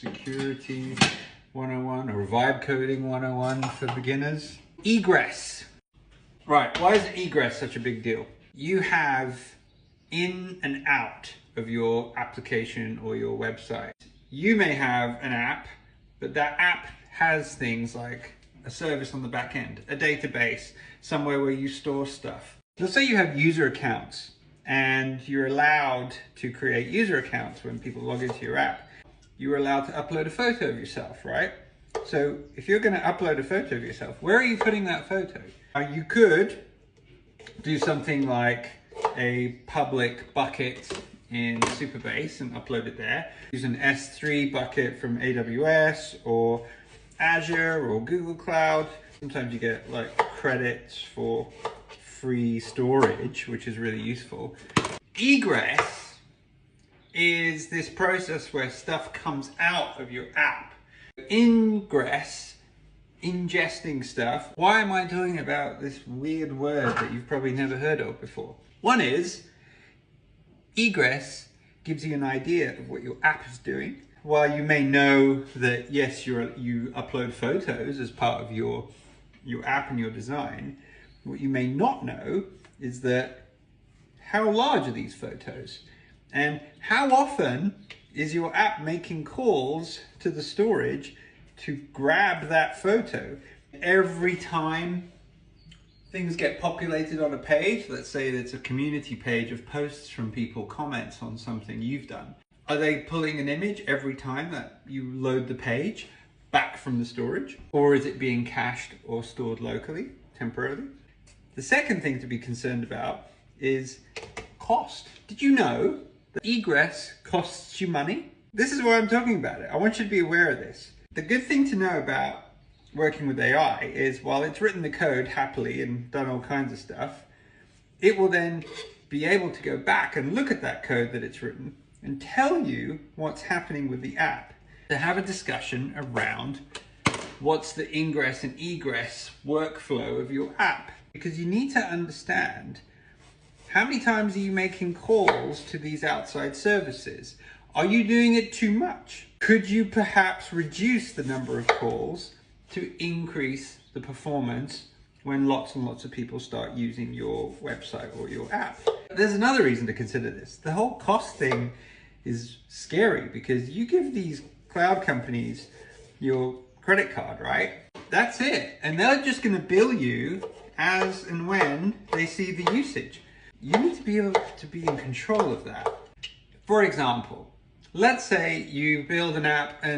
Security 101 or vibe coding 101 for beginners. Egress. Right, why is egress such a big deal? You have in and out of your application or your website. You may have an app, but that app has things like a service on the back end, a database, somewhere where you store stuff. Let's say you have user accounts and you're allowed to create user accounts when people log into your app. You're allowed to upload a photo of yourself, right? So if you're going to upload a photo of yourself, where are you putting that photo? You could do something like a public bucket in Supabase and upload it there. Use an S3 bucket from AWS or Azure or Google Cloud. Sometimes you get like credits for free storage, which is really useful. Egress is this process where stuff comes out of your app. Ingress, ingesting stuff. Why am I talking about this weird word that you've probably never heard of before? One is, egress gives you an idea of what your app is doing. While you may know that, yes, you upload photos as part of your app and your design, what you may not know is that how large are these photos? And how often is your app making calls to the storage to grab that photo? Every time things get populated on a page, let's say it's a community page of posts from people, comments on something you've done. Are they pulling an image every time that you load the page back from the storage? Or is it being cached or stored locally, temporarily? The second thing to be concerned about is cost. Did you know that egress costs you money? This is why I'm talking about it. I want you to be aware of this. The good thing to know about working with AI is while it's written the code happily and done all kinds of stuff, it will then be able to go back and look at that code that it's written and tell you what's happening with the app. To have a discussion around what's the ingress and egress workflow of your app. Because you need to understand, how many times are you making calls to these outside services? Are you doing it too much? Could you perhaps reduce the number of calls to increase the performance when lots and lots of people start using your website or your app? There's another reason to consider this. The whole cost thing is scary because you give these cloud companies your credit card, right? That's it. And they're just going to bill you as and when they see the usage. You need to be able to be in control of that. For example, let's say you build an app and